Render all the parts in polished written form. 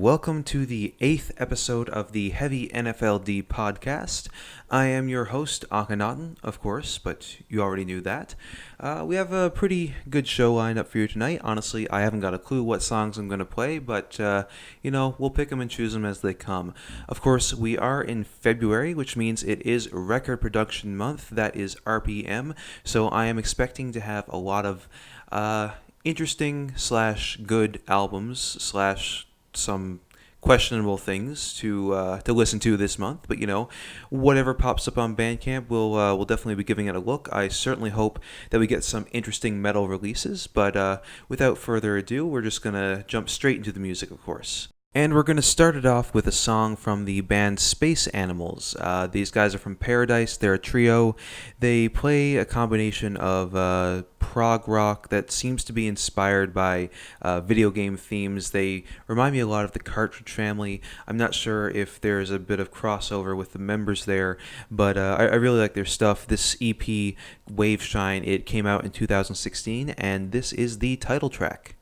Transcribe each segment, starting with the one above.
welcome to the 8th episode of the HeavyNFLD Podcast. I am your host, Akhenaten, of course, but you already knew that. We have a pretty good show lined up for you tonight. Honestly, I haven't got a clue what songs I'm going to play, but, we'll pick them and choose them as they come. Of course, we are in February, which means it is Record Production Month. That is RPM, so I am expecting to have a lot of interesting / good albums / some questionable things to listen to this month, but whatever pops up on Bandcamp, we'll definitely be giving it a look. I certainly hope that we get some interesting metal releases, but without further ado, we're just gonna jump straight into the music, of course. And we're going to start it off with a song from the band Space Animals. These guys are from Paradise. They're a trio. They play a combination of prog rock that seems to be inspired by video game themes. They remind me a lot of the Cartridge Family. I'm not sure if there's a bit of crossover with the members there, but I really like their stuff. This EP, Waveshine, it came out in 2016, and this is the title track.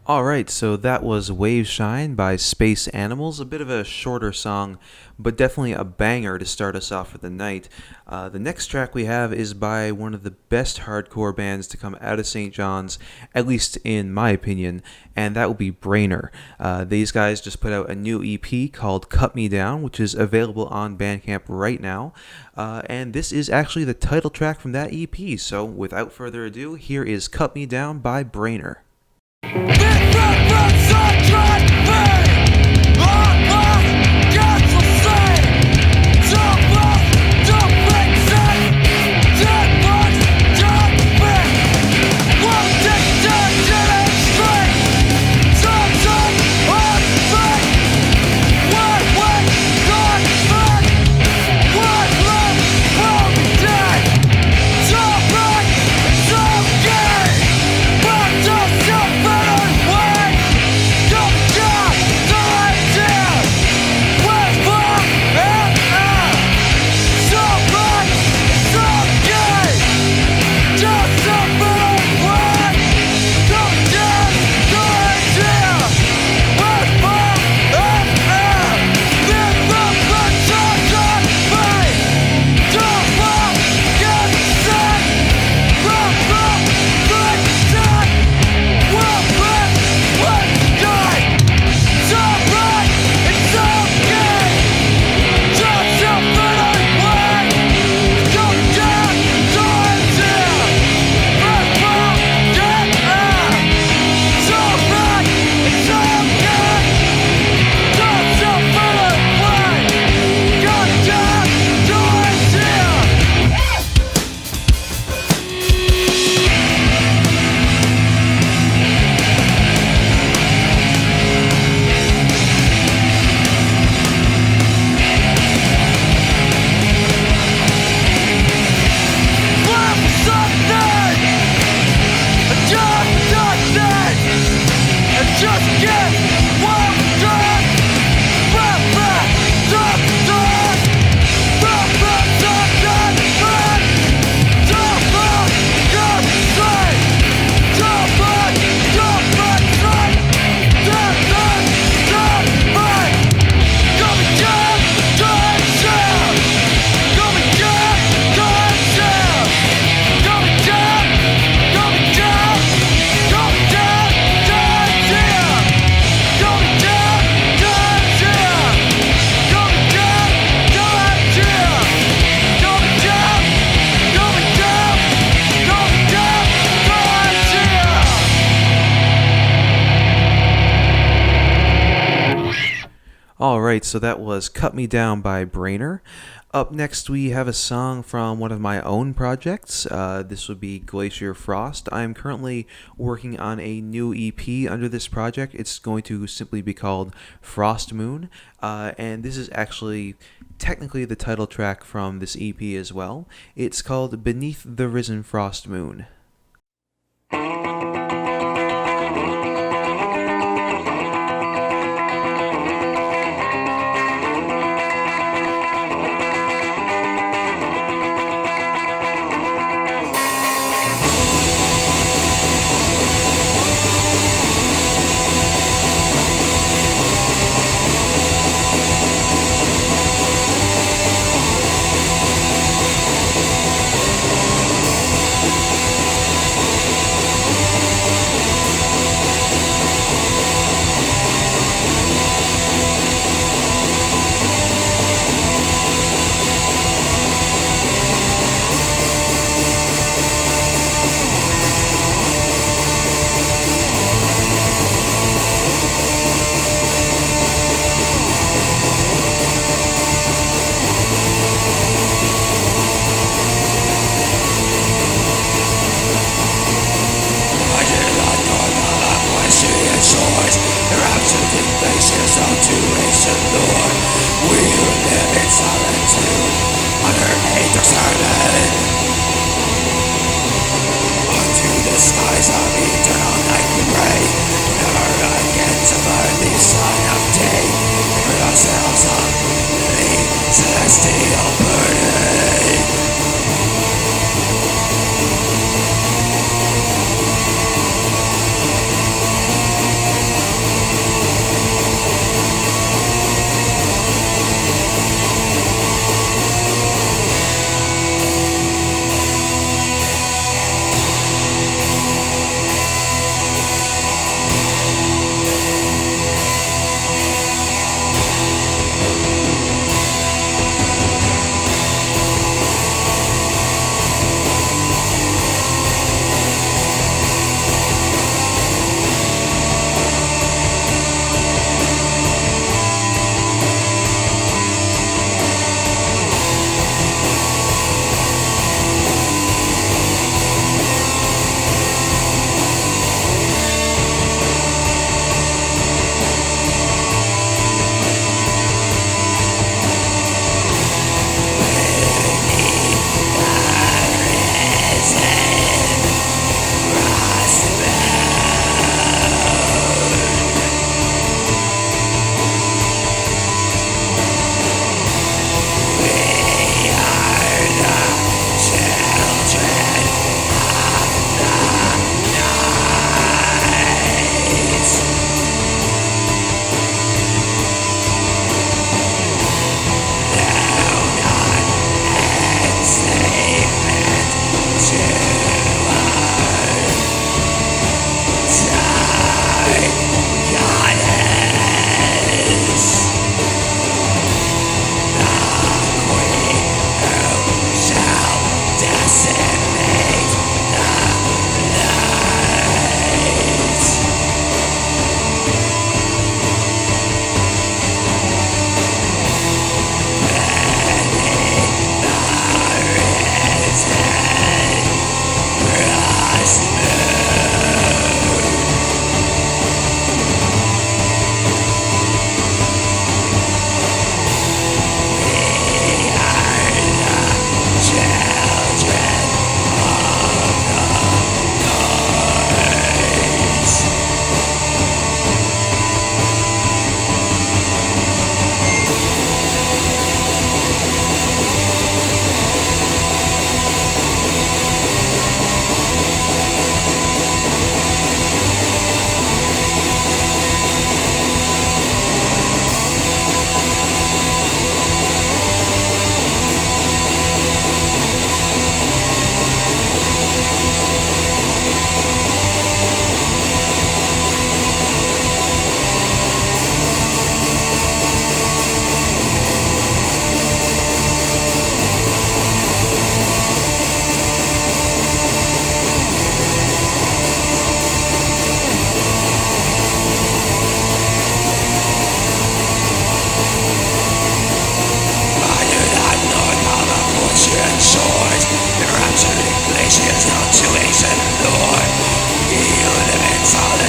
Alright, so that was Waveshine by Space Animals, a bit of a shorter song, but definitely a banger to start us off for the night. The next track we have is by one of the best hardcore bands to come out of St. John's, at least in my opinion, and that will be Brainer. These guys just put out a new EP called Cut Me Down, which is available on Bandcamp right now, and this is actually the title track from that EP, so without further ado, here is Cut Me Down by Brainer. Go! Alright, so that was Cut Me Down by Brainer. Up next, we have a song from one of my own projects. This would be Glacier Frost. I'm currently working on a new EP under this project. It's going to simply be called Frostmoon, and this is actually technically the title track from this EP as well. It's called Beneath the Risen Frostmoon.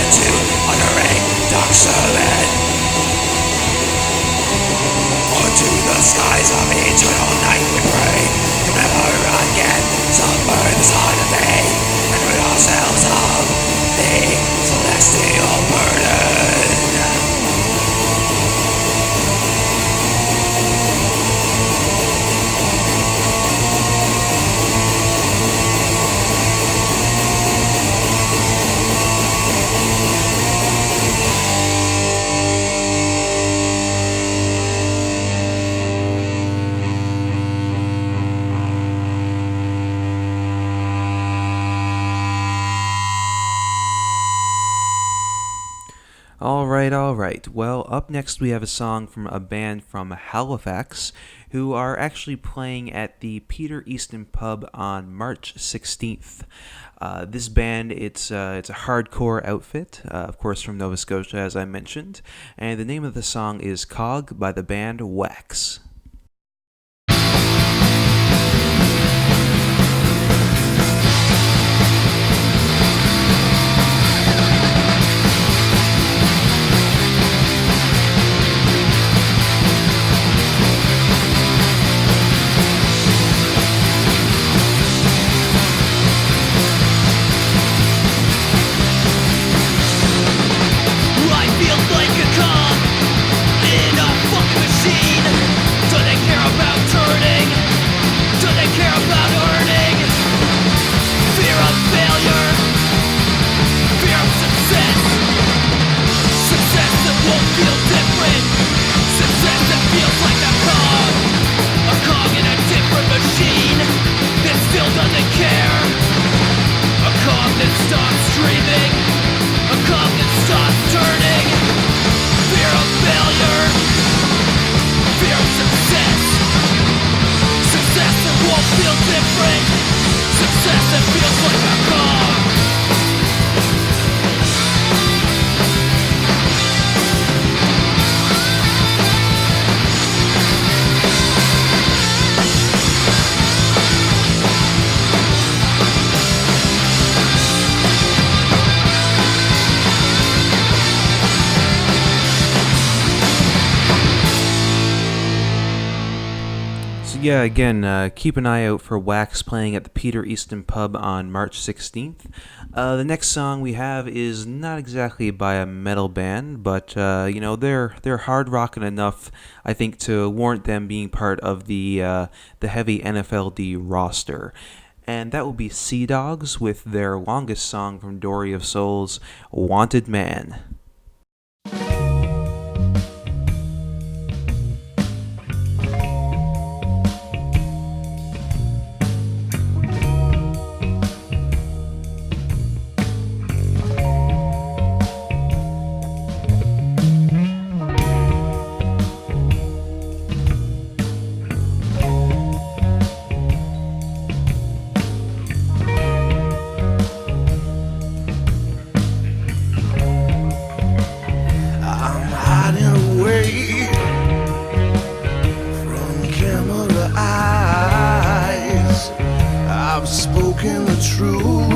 into uttering dark sermon. Unto the skies of eternal night we pray, to never again suffer the sight of thee, and rid ourselves of the celestial burden. All right. Well, up next we have a song from a band from Halifax who are actually playing at the Peter Easton Pub on March 16th. This band, it's a hardcore outfit, of course from Nova Scotia, as I mentioned, and the name of the song is Cog by the band Wax. Yeah, again, keep an eye out for Wax playing at the Peter Easton Pub on March 16th. The next song we have is not exactly by a metal band, but they're hard rocking enough, I think, to warrant them being part of the heavy NFLD roster. And that will be Sea Dogs with their longest song from Dory of Souls, Wanted Man. Release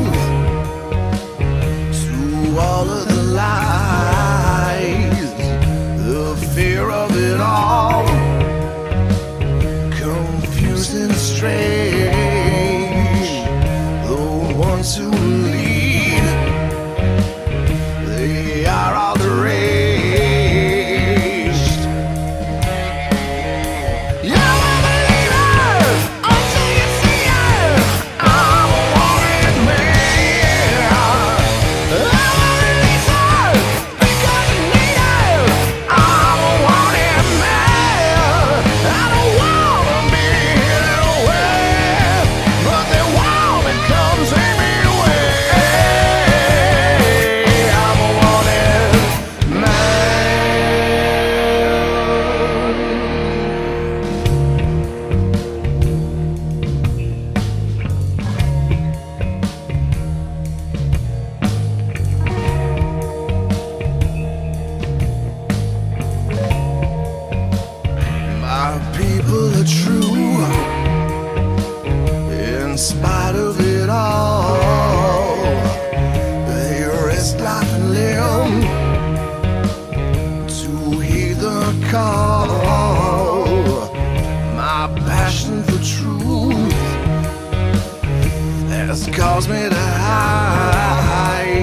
wants me to hide,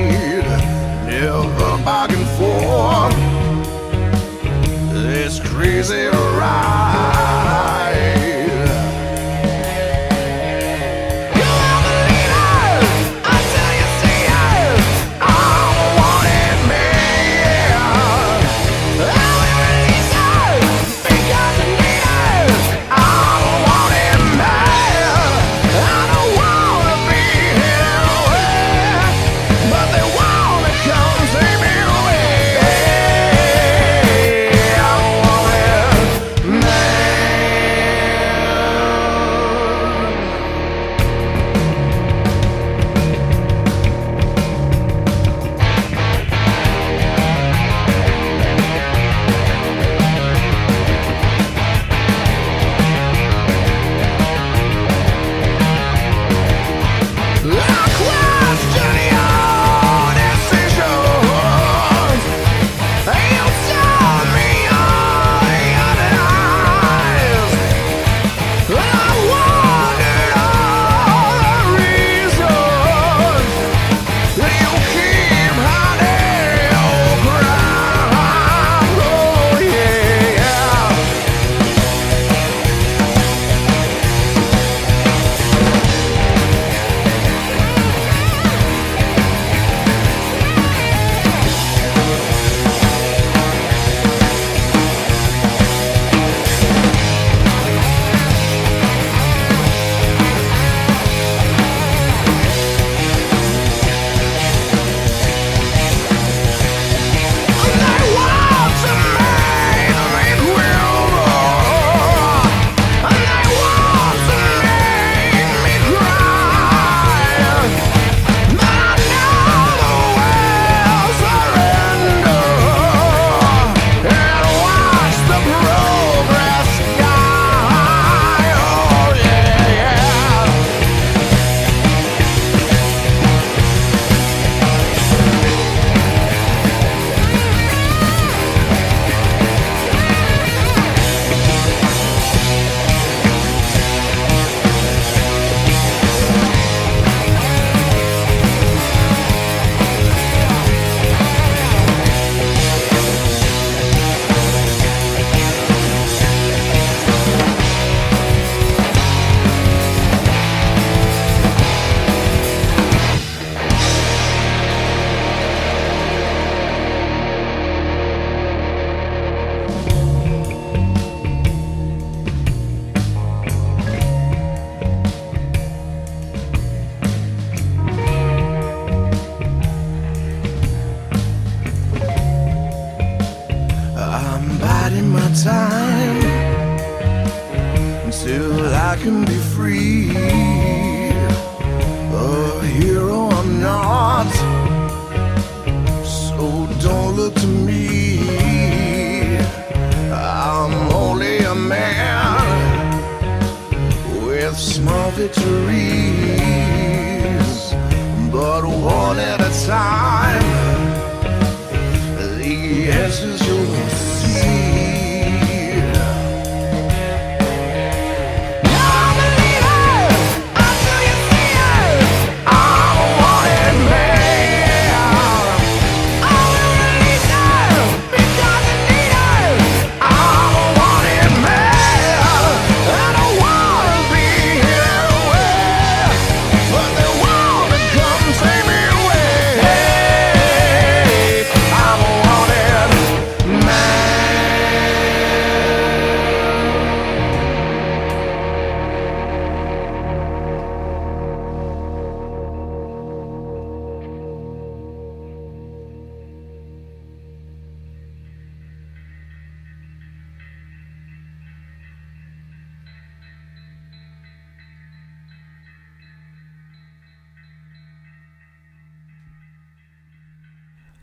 never bargain for this crazy ride. You won't believe it until you see it. I'm wanting me. I will release it because I need it. I'm wanting me. I don't wanna be here, but they wanna come take me away. Time until I can be free. A hero I'm not, so don't look to me. I'm only a man with small victories, but one at a time. The answers you'll see.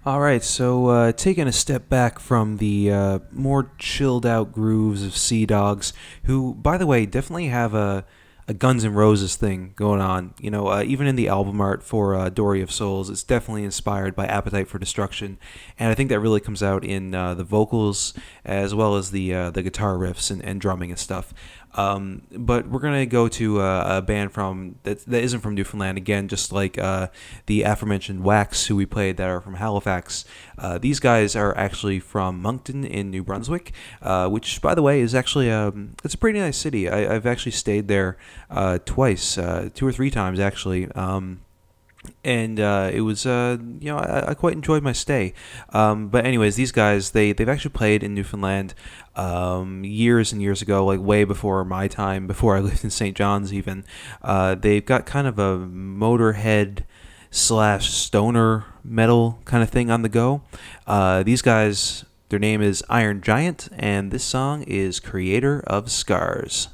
All right, so taking a step back from the more chilled out grooves of Sea Dogs, who, by the way, definitely have a Guns N' Roses thing going on. You know, even in the album art for Dory of Souls, it's definitely inspired by Appetite for Destruction, and I think that really comes out in the vocals as well as the guitar riffs and drumming and stuff. But we're gonna go to a band from that isn't from Newfoundland again, just like the aforementioned Wax, who we played, that are from Halifax. These guys are actually from Moncton in New Brunswick, which, by the way, is actually it's a pretty nice city. I've actually stayed there twice, 2 or 3 times actually. And it was I quite enjoyed my stay. But anyways, these guys, they've actually played in Newfoundland years and years ago, like way before my time, before I lived in St. John's even. They've got kind of a Motorhead / stoner metal kind of thing on the go. These guys, their name is Iron Giant, and this song is Creator of Scars.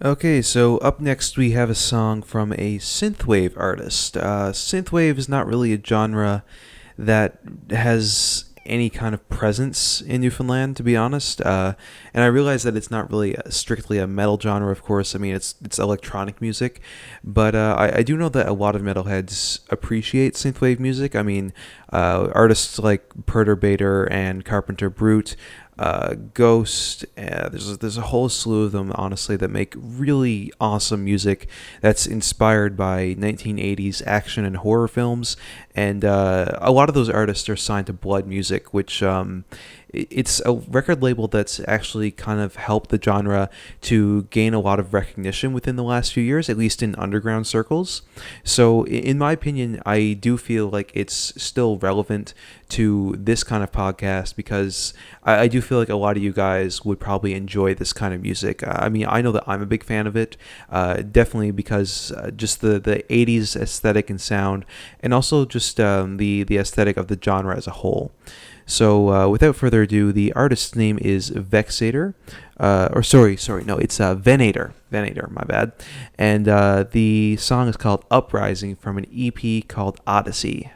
Okay, so up next we have a song from a synthwave artist. Synthwave is not really a genre that has any kind of presence in Newfoundland, to be honest. And I realize that it's not really strictly a metal genre, of course. I mean, it's electronic music. But I do know that a lot of metalheads appreciate synthwave music. I mean, artists like Perturbator and Carpenter Brute, Ghost, there's a whole slew of them, honestly, that make really awesome music that's inspired by 1980s action and horror films. And a lot of those artists are signed to Blood Music, which it's a record label that's actually kind of helped the genre to gain a lot of recognition within the last few years, at least in underground circles. So in my opinion, I do feel like it's still relevant to this kind of podcast because I do feel like a lot of you guys would probably enjoy this kind of music. I mean, I know that I'm a big fan of it, definitely because just the 80s aesthetic and sound, and also just the aesthetic of the genre as a whole. So without further ado, the artist's name is Vexator, it's Venator. Venator, my bad. And the song is called Uprising from an EP called Odyssey.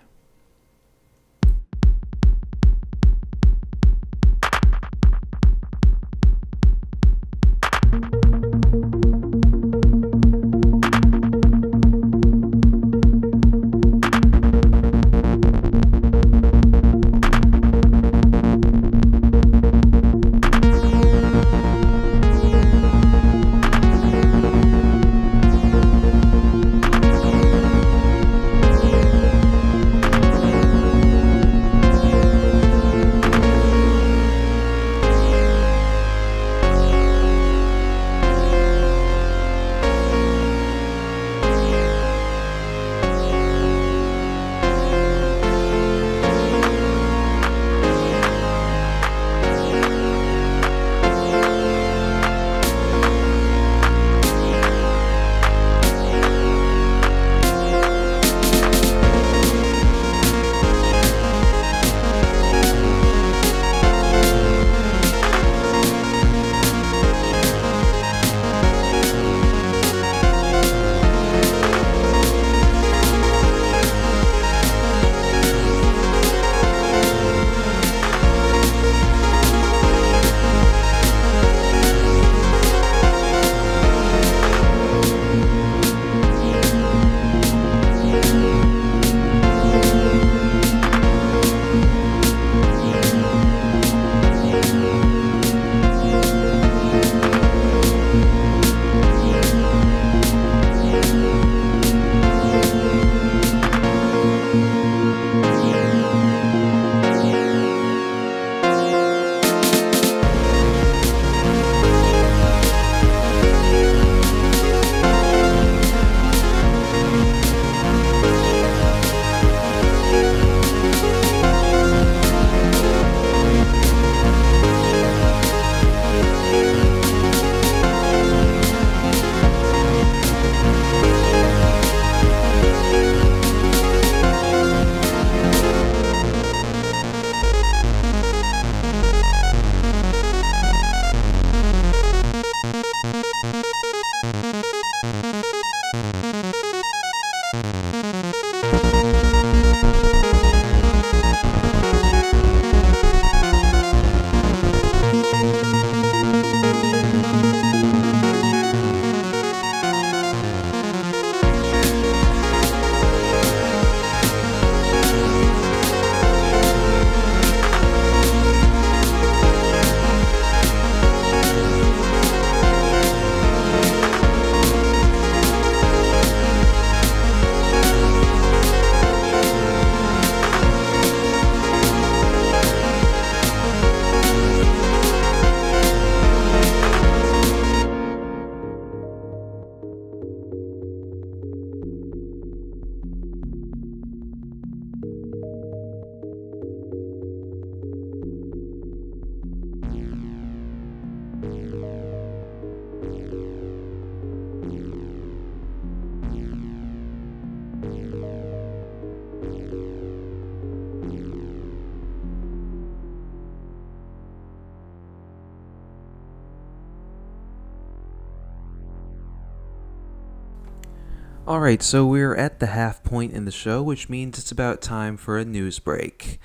Alright, so we're at the half point in the show, which means it's about time for a news break.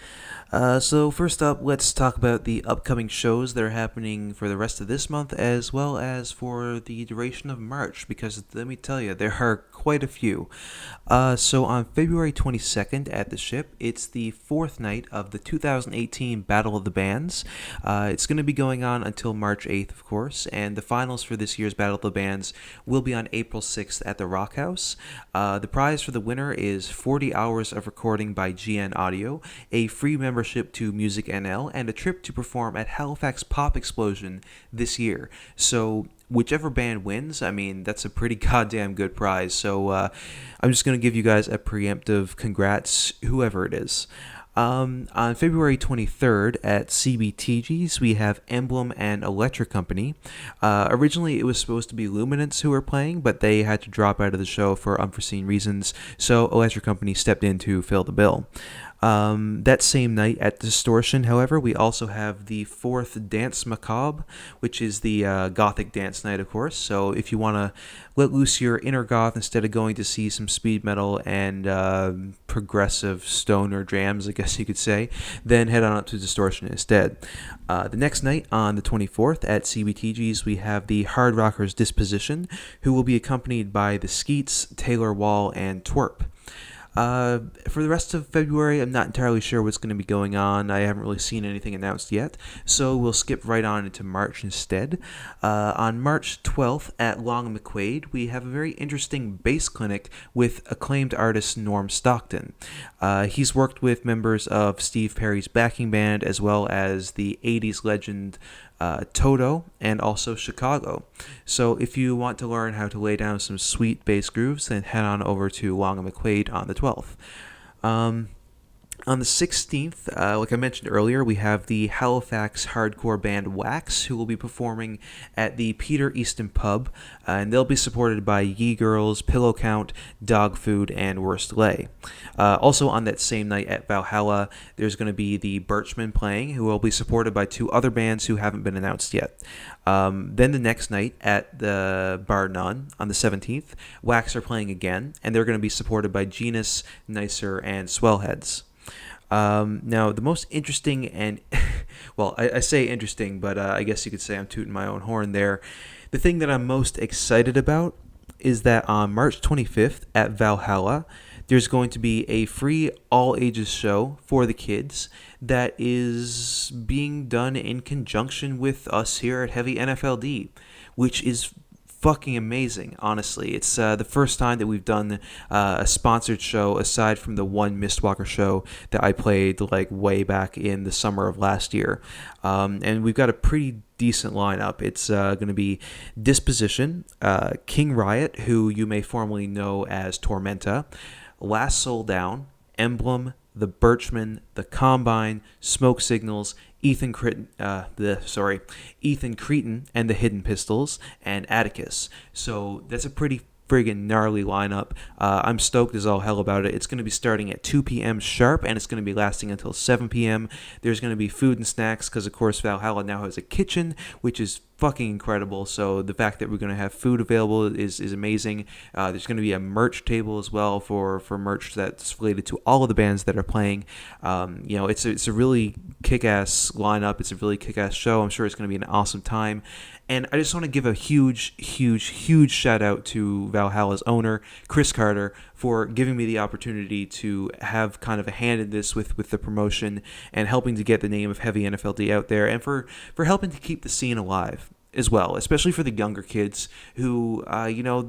So first up, let's talk about the upcoming shows that are happening for the rest of this month as well as for the duration of March, because let me tell you, there are quite a few. So on February 22nd at the Ship, it's the fourth night of the 2018 Battle of the Bands. It's going to be going on until March 8th, of course, and the finals for this year's Battle of the Bands will be on April 6th at the Rock House. Christmas. The prize for the winner is 40 hours of recording by GN Audio, a free membership to Music NL, and a trip to perform at Halifax Pop Explosion this year. So whichever band wins, I mean, that's a pretty goddamn good prize. So I'm just going to give you guys a preemptive congrats, whoever it is. On February 23rd at CBTG's, we have Emblem and Electric Company. Originally, it was supposed to be Luminance who were playing, but they had to drop out of the show for unforeseen reasons, so Electric Company stepped in to fill the bill. That same night at Distortion, however, we also have the 4th Dance Macabre, which is the gothic dance night, of course. So if you want to let loose your inner goth instead of going to see some speed metal and progressive stoner jams, I guess you could say, then head on up to Distortion instead. The next night, on the 24th at CBTG's, we have the Hard Rockers Disposition, who will be accompanied by the Skeets, Taylor Wall, and Twerp. For the rest of February, I'm not entirely sure what's going to be going on. I haven't really seen anything announced yet, so we'll skip right on into March instead. On March 12th at Long McQuaid, we have a very interesting bass clinic with acclaimed artist Norm Stockton. He's worked with members of Steve Perry's backing band as well as the 80s legend Toto, and also Chicago. So if you want to learn how to lay down some sweet bass grooves, then head on over to Long McQuaid on the 12th. On the 16th, like I mentioned earlier, we have the Halifax hardcore band Wax, who will be performing at the Peter Easton Pub, and they'll be supported by Ye Girls, Pillow Count, Dog Food, and Worst Lay. Also on that same night at Valhalla, there's going to be the Birchmen playing, who will be supported by 2 other bands who haven't been announced yet. Then the next night at the Bar None, on the 17th, Wax are playing again, and they're going to be supported by Genus, Nicer, and Swellheads. Now, the most interesting and, well, I say interesting, but I guess you could say I'm tooting my own horn there. The thing that I'm most excited about is that on March 25th at Valhalla, there's going to be a free all-ages show for the kids that is being done in conjunction with us here at Heavy NFLD, which is fucking amazing, honestly. It's the first time that we've done a sponsored show aside from the one Mistwalker show that I played like way back in the summer of last year. And we've got a pretty decent lineup. It's going to be Disposition, King Riot, who you may formerly know as Tormenta, Last Soul Down, Emblem, the Birchmen, the Combine, Smoke Signals, Ethan Cretin and the Hidden Pistols, and Atticus. So that's a pretty friggin' gnarly lineup. I'm stoked as all hell about it. It's going to be starting at 2 p.m. sharp, and it's going to be lasting until 7 p.m. There's going to be food and snacks, because of course Valhalla now has a kitchen, which is fucking incredible. So the fact that we're going to have food available is amazing. There's going to be a merch table as well for merch that's related to all of the bands that are playing. It's a really kick-ass lineup. It's a really kick-ass show. I'm sure it's going to be an awesome time. And I just want to give a huge shout out to Valhalla's owner, Chris Carter, for giving me the opportunity to have kind of a hand in this with the promotion and helping to get the name of Heavy NFLD out there, and for helping to keep the scene alive as well, especially for the younger kids who,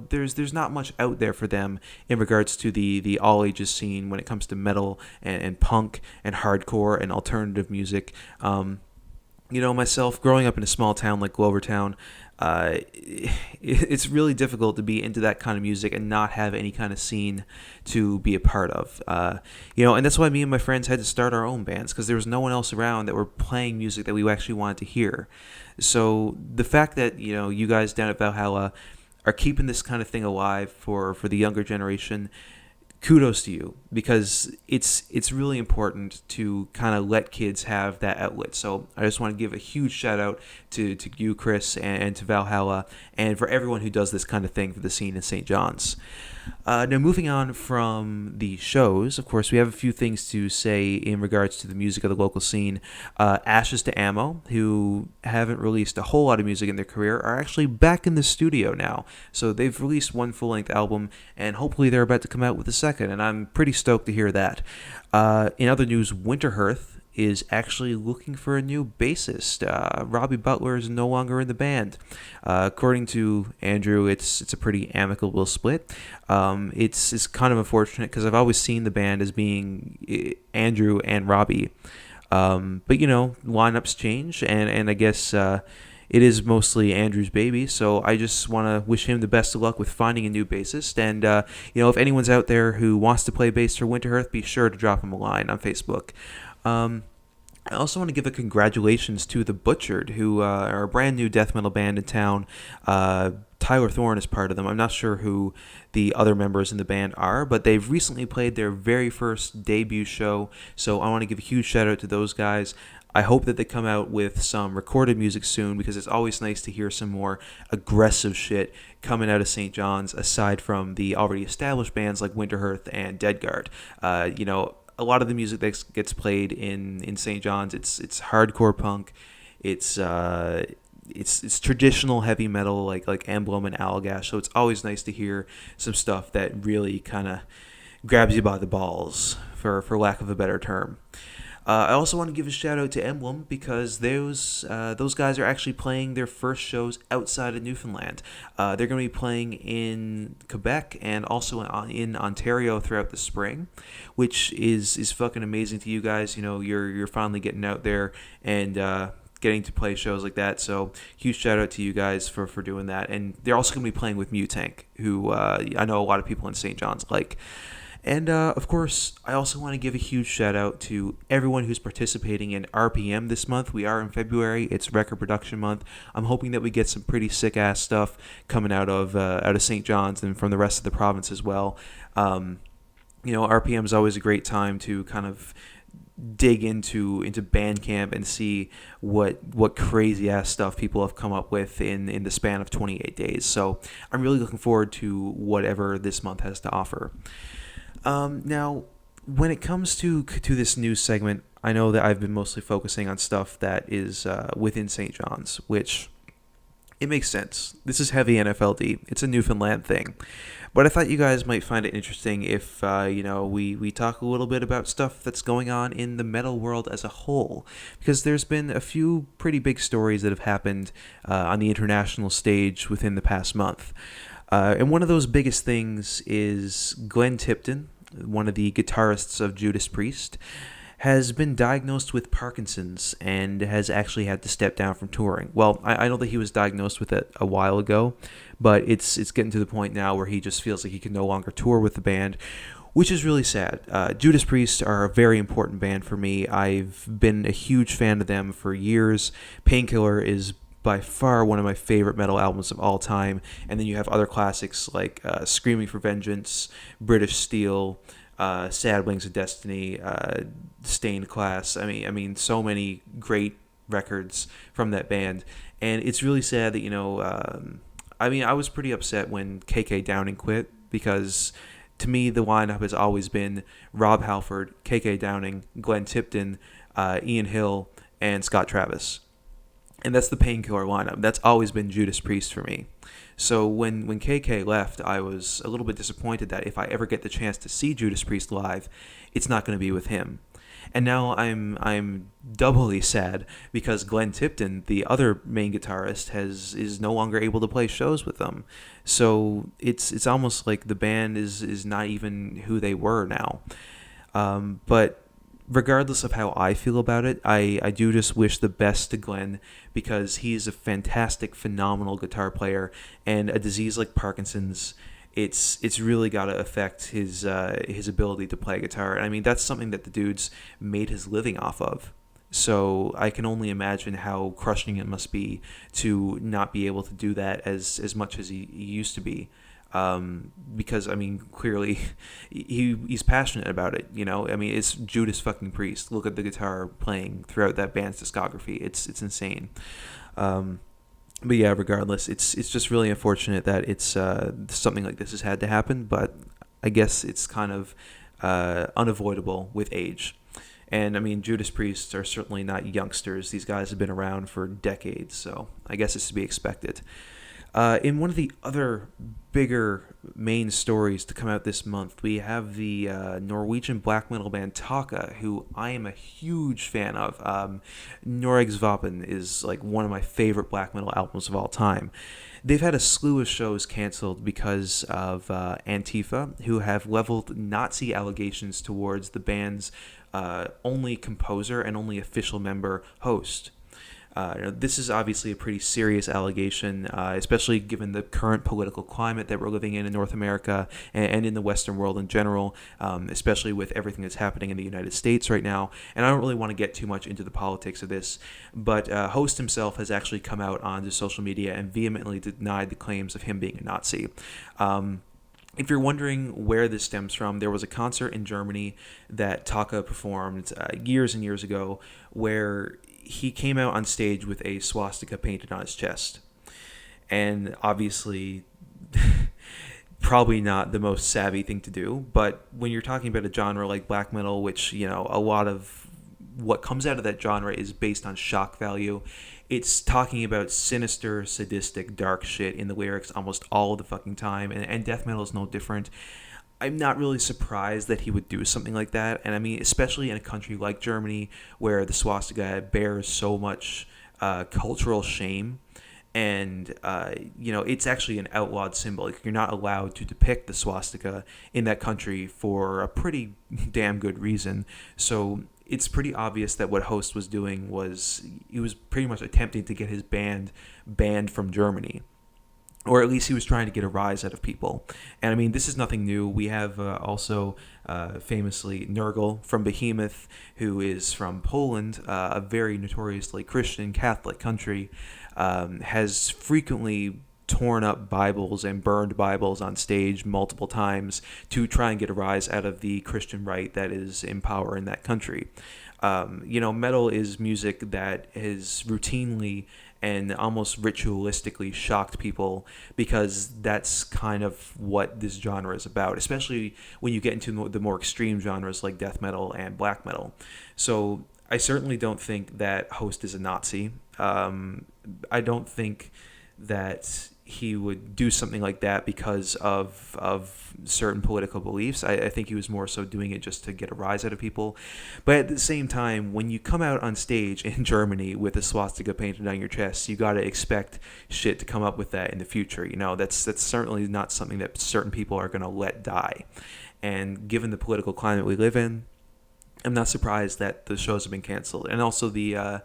there's not much out there for them in regards to the all-ages scene when it comes to metal and punk and hardcore and alternative music. Myself, growing up in a small town like Glovertown, it's really difficult to be into that kind of music and not have any kind of scene to be a part of. And that's why me and my friends had to start our own bands, because there was no one else around that were playing music that we actually wanted to hear. So the fact that, you guys down at Valhalla are keeping this kind of thing alive for the younger generation, kudos to you, because it's really important to kind of let kids have that outlet. So I just want to give a huge shout out to you, Chris, and to Valhalla, and for everyone who does this kind of thing for the scene in St. John's. Now, moving on from the shows, of course, we have a few things to say in regards to the music of the local scene. Ashes to Ammo, who haven't released a whole lot of music in their career, are actually back in the studio now. So they've released one full-length album, and hopefully they're about to come out with a second, and I'm pretty stoked to hear that. In other news, Winterhearth is actually looking for a new bassist. Robbie Butler is no longer in the band. According to Andrew, it's a pretty amicable split. It's kind of unfortunate because I've always seen the band as being Andrew and Robbie. But lineups change, and I guess it is mostly Andrew's baby. So I just want to wish him the best of luck with finding a new bassist. And if anyone's out there who wants to play bass for Winterhearth, be sure to drop him a line on Facebook. I also want to give a congratulations to The Butchered, who are a brand new death metal band in town. Tyler Thorne is part of them. I'm not sure who the other members in the band are, but they've recently played their very first debut show, so I want to give a huge shout out to those guys. I hope that they come out with some recorded music soon, because it's always nice to hear some more aggressive shit coming out of St. John's, aside from the already established bands like Winterhearth and Deadguard. A lot of the music that gets played in St. John's, it's hardcore punk, it's traditional heavy metal like Emblem and Allagash. So it's always nice to hear some stuff that really kind of grabs you by the balls, for lack of a better term. I also want to give a shout out to Emblem, because those guys are actually playing their first shows outside of Newfoundland. They're going to be playing in Quebec and also in Ontario throughout the spring, which is fucking amazing to you guys. You're finally getting out there and getting to play shows like that. So huge shout out to you guys for doing that. And they're also going to be playing with Mutank, who I know a lot of people in St. John's like. And, of course, I also want to give a huge shout-out to everyone who's participating in RPM this month. We are in February. It's Record Production Month. I'm hoping that we get some pretty sick-ass stuff coming out of St. John's and from the rest of the province as well. RPM is always a great time to kind of dig into Bandcamp and see what crazy-ass stuff people have come up with in the span of 28 days. So I'm really looking forward to whatever this month has to offer. Now, when it comes to this news segment, I know that I've been mostly focusing on stuff that is within St. John's, which it makes sense. This is Heavy NFLD. It's a Newfoundland thing. But I thought you guys might find it interesting if, we talk a little bit about stuff that's going on in the metal world as a whole. Because there's been a few pretty big stories that have happened on the international stage within the past month. And one of those biggest things is Glenn Tipton, one of the guitarists of Judas Priest, has been diagnosed with Parkinson's and has actually had to step down from touring. Well, I know that he was diagnosed with it a while ago, but it's getting to the point now where he just feels like he can no longer tour with the band, which is really sad. Judas Priest are a very important band for me. I've been a huge fan of them for years. Painkiller is by far one of my favorite metal albums of all time. And then you have other classics like Screaming for Vengeance, British Steel, Sad Wings of Destiny, Stained Class. I mean, so many great records from that band. And it's really sad that, I was pretty upset when KK Downing quit, because to me the lineup has always been Rob Halford, KK Downing, Glenn Tipton, Ian Hill, and Scott Travis. And that's the Painkiller lineup. That's always been Judas Priest for me. So when KK left, I was a little bit disappointed that if I ever get the chance to see Judas Priest live, it's not going to be with him. And now I'm doubly sad because Glenn Tipton, the other main guitarist, is no longer able to play shows with them. So it's almost like the band is not even who they were now. But regardless of how I feel about it, I do just wish the best to Glenn, because he's a fantastic, phenomenal guitar player, and a disease like Parkinson's, it's really got to affect his ability to play guitar. And I mean, that's something that the dude's made his living off of. So I can only imagine how crushing it must be to not be able to do that as much as he used to be. Because I mean, clearly he's passionate about it, I mean, it's Judas fucking Priest. Look at the guitar playing throughout that band's discography. It's insane. But yeah, regardless, it's just really unfortunate that it's something like this has had to happen, but I guess it's kind of unavoidable with age. And I mean, Judas Priest are certainly not youngsters. These guys have been around for decades, so I guess it's to be expected. In one of the other bigger main stories to come out this month, we have the Norwegian black metal band Taka, who I am a huge fan of. Norgesvapen is like one of my favorite black metal albums of all time. They've had a slew of shows canceled because of Antifa, who have leveled Nazi allegations towards the band's only composer and only official member, Host. This is obviously a pretty serious allegation, especially given the current political climate that we're living in North America and in the Western world in general, especially with everything that's happening in the United States right now. And I don't really want to get too much into the politics of this, but Host himself has actually come out onto social media and vehemently denied the claims of him being a Nazi. If you're wondering where this stems from, there was a concert in Germany that Taka performed years and years ago where he came out on stage with a swastika painted on his chest. And obviously, probably not the most savvy thing to do, but when you're talking about a genre like black metal, which, you know, a lot of what comes out of that genre is based on shock value, it's talking about sinister, sadistic, dark shit in the lyrics almost all of the fucking time, and death metal is no different. I'm not really surprised that he would do something like that. And I mean, especially in a country like Germany where the swastika bears so much cultural shame. And, it's actually an outlawed symbol. Like, you're not allowed to depict the swastika in that country for a pretty damn good reason. So it's pretty obvious that what Host was doing was he was pretty much attempting to get his band banned from Germany. Or at least he was trying to get a rise out of people. And I mean, this is nothing new. We have also famously Nurgle from Behemoth, who is from Poland, a very notoriously Christian Catholic country, has frequently torn up Bibles and burned Bibles on stage multiple times to try and get a rise out of the Christian right that is in power in that country. Metal is music that is routinely and almost ritualistically shocked people because that's kind of what this genre is about, especially when you get into the more extreme genres like death metal and black metal. So I certainly don't think that Host is a Nazi. I don't think that he would do something like that because of certain political beliefs. I think he was more so doing it just to get a rise out of people. But at the same time, when you come out on stage in Germany with a swastika painted on your chest, you got to expect shit to come up with that in the future. You know, that's certainly not something that certain people are going to let die. And given the political climate we live in, I'm not surprised that the shows have been canceled. And also the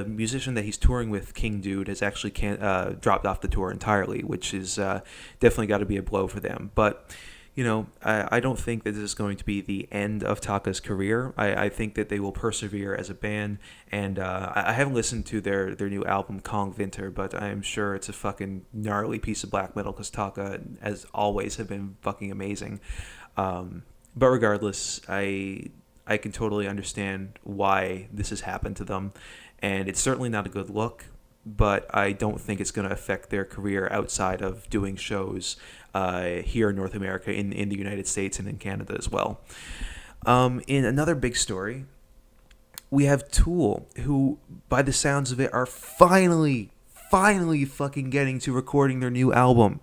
musician that he's touring with, King Dude, has actually dropped off the tour entirely, which is definitely got to be a blow for them. But, I don't think that this is going to be the end of Taka's career. I think that they will persevere as a band. And I haven't listened to their new album, Kong Vinter, but I'm sure it's a fucking gnarly piece of black metal because Taka, as always, have been fucking amazing. But regardless, I can totally understand why this has happened to them, and it's certainly not a good look, but I don't think it's going to affect their career outside of doing shows here in North America, in the United States, and in Canada as well. In another big story, we have Tool, who, by the sounds of it, are finally fucking getting to recording their new album.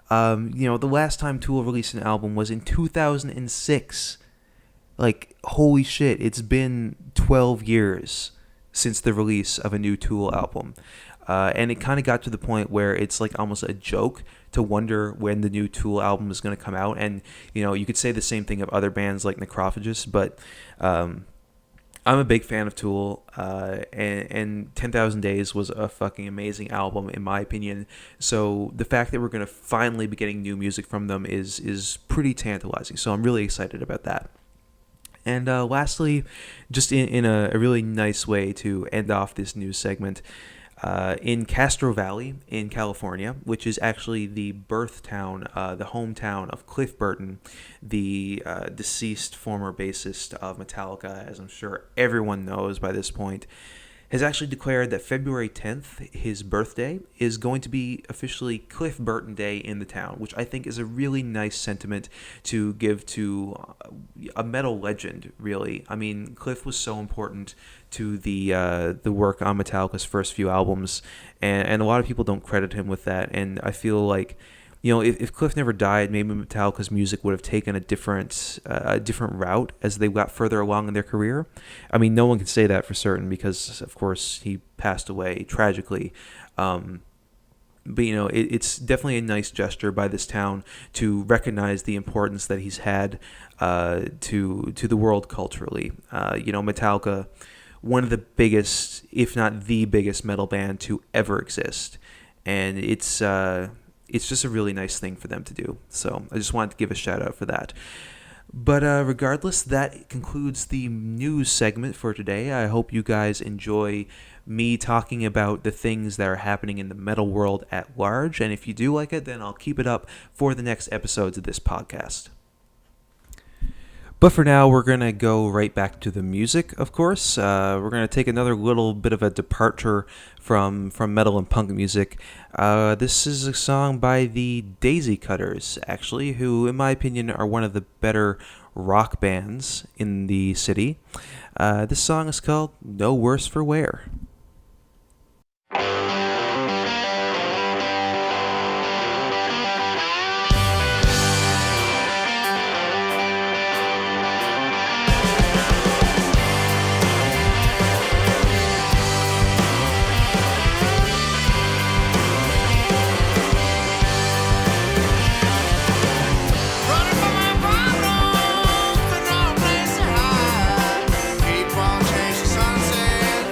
The last time Tool released an album was in 2006. Like, holy shit, it's been 12 years since the release of a new Tool album. And it kind of got to the point where it's like almost a joke to wonder when the new Tool album is going to come out. And, you could say the same thing of other bands like Necrophagus, but I'm a big fan of Tool, and 10,000 Days was a fucking amazing album, in my opinion. So the fact that we're going to finally be getting new music from them is pretty tantalizing. So I'm really excited about that. And lastly, just in a really nice way to end off this news segment, in Castro Valley in California, which is actually the birth town, the hometown of Cliff Burton, the deceased former bassist of Metallica, as I'm sure everyone knows by this point, has actually declared that February 10th, his birthday, is going to be officially Cliff Burton Day in the town, which I think is a really nice sentiment to give to a metal legend, really. I mean, Cliff was so important to the work on Metallica's first few albums, and a lot of people don't credit him with that, and I feel like, you know, if Cliff never died, maybe Metallica's music would have taken a different route as they got further along in their career. I mean, no one can say that for certain because, of course, he passed away tragically. But, you know, it's definitely a nice gesture by this town to recognize the importance that he's had to the world culturally. You know, Metallica, one of the biggest, if not the biggest metal band to ever exist. And it's just a really nice thing for them to do. So I just wanted to give a shout out for that. But regardless, that concludes the news segment for today. I hope you guys enjoy me talking about the things that are happening in the metal world at large. And if you do like it, then I'll keep it up for the next episodes of this podcast. But for now, we're going to go right back to the music, of course. We're going to take another little bit of a departure from metal and punk music. This is a song by the Daisy Cutters, actually, who, in my opinion, are one of the better rock bands in the city. This song is called No Worse for Wear. Keep on chasing sunset.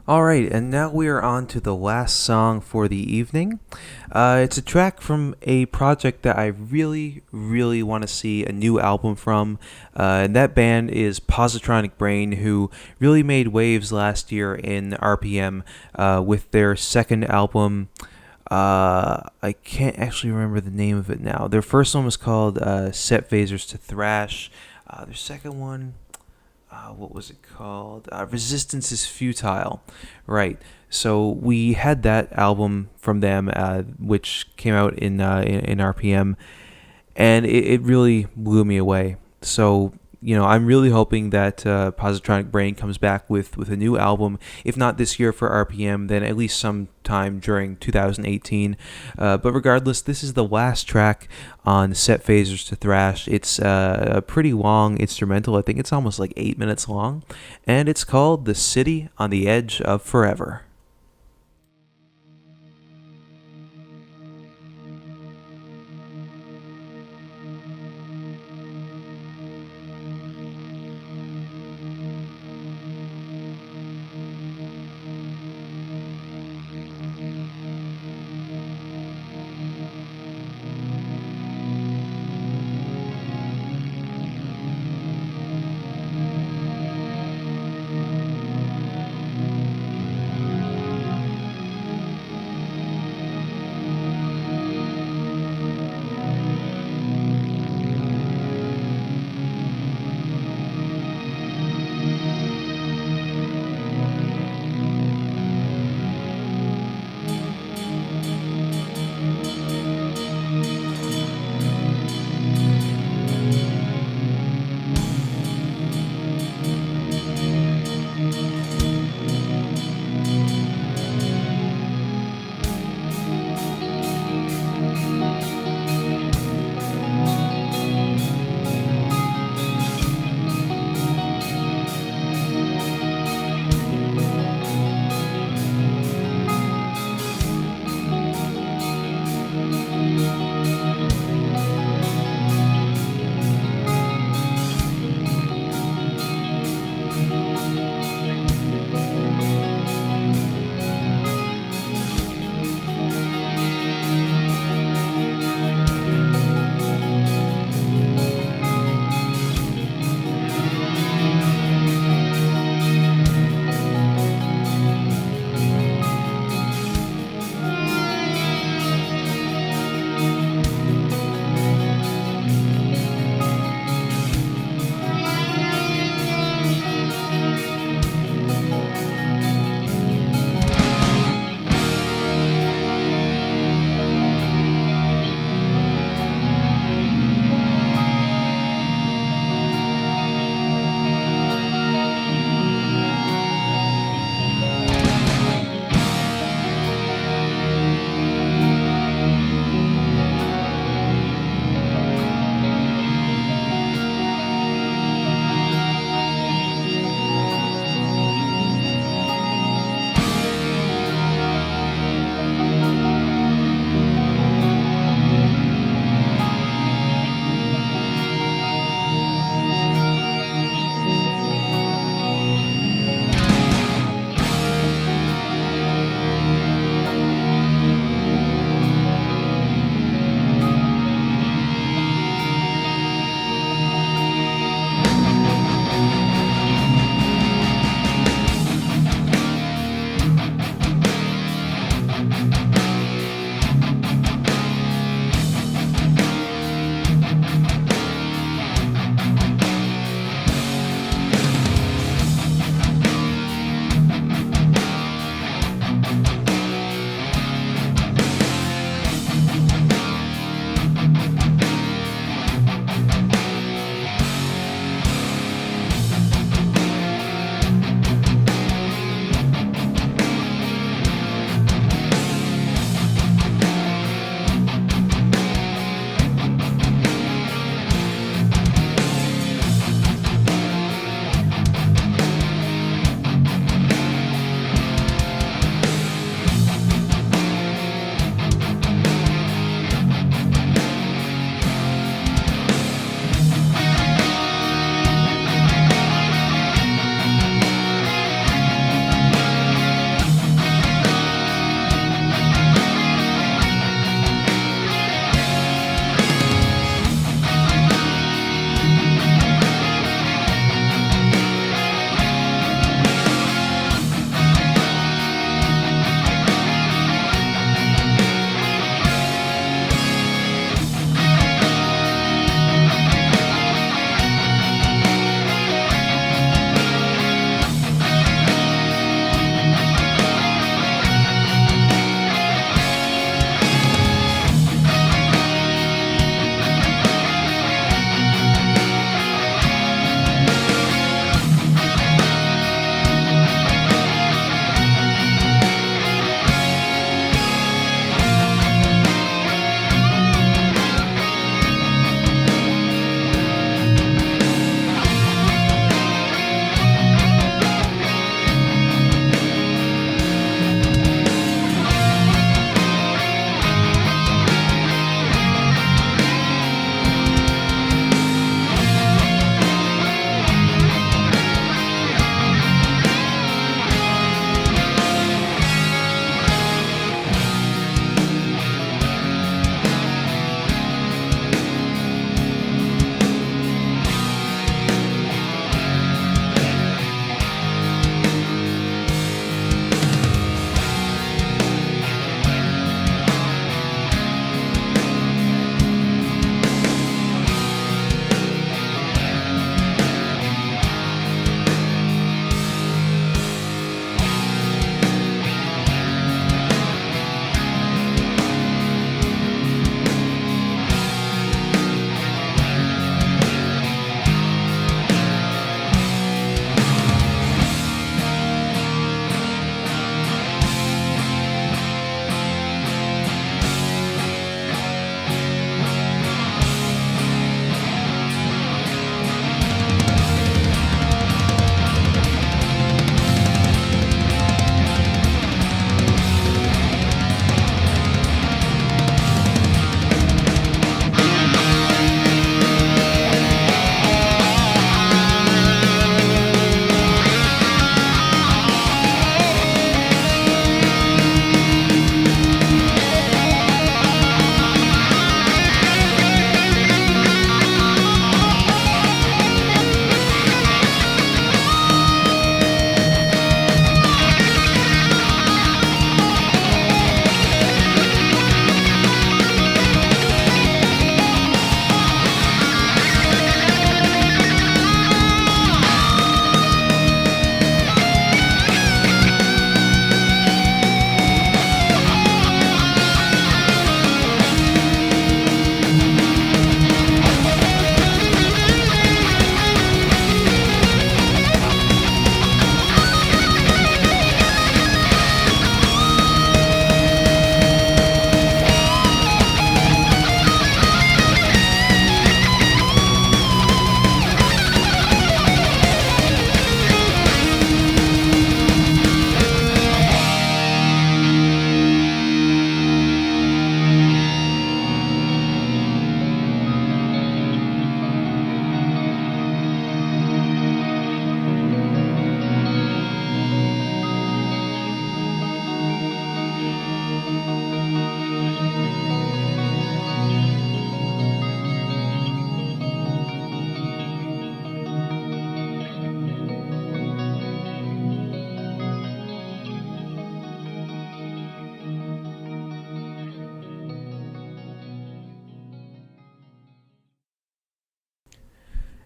All right, and now we are on to the last song for the evening. It's a track from a project that I really, really want to see a new album from, and that band is Positronic Brain, who really made waves last year in RPM with their second album. I can't actually remember the name of it now. Their first one was called Set Phasers to Thrash. Their second one, what was it called? Resistance is Futile. Right. So we had that album from them, which came out in RPM, and it really blew me away. So I'm really hoping that Positronic Brain comes back with a new album, if not this year for RPM, then at least sometime during 2018. But regardless, this is the last track on Set Phasers to Thrash. It's a pretty long instrumental. I think it's almost like 8 minutes long, and it's called The City on the Edge of Forever.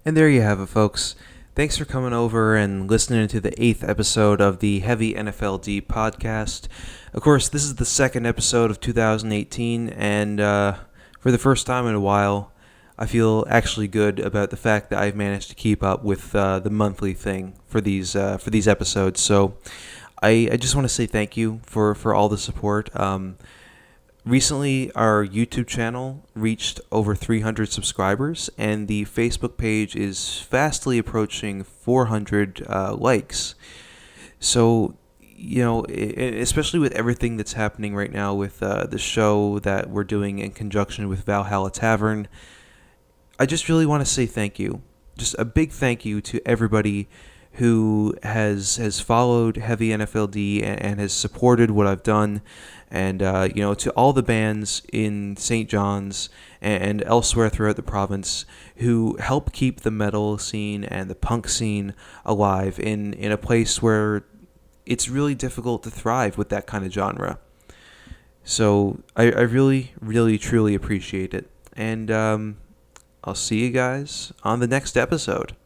And there you have it, folks. Thanks for coming over and listening to the 8th episode of the Heavy NFLD Podcast. Of course, this is the second episode of 2018, and for the first time in a while, I feel actually good about the fact that I've managed to keep up with the monthly thing for these episodes. So I just want to say thank you for all the support. Recently, our YouTube channel reached over 300 subscribers, and the Facebook page is fastly approaching 400 likes. So, especially with everything that's happening right now with the show that we're doing in conjunction with Valhalla Tavern, I just really want to say thank you. Just a big thank you to everybody who has followed Heavy NFLD and has supported what I've done, and to all the bands in St. John's and elsewhere throughout the province who help keep the metal scene and the punk scene alive in a place where it's really difficult to thrive with that kind of genre. So I really, really, truly appreciate it, and I'll see you guys on the next episode.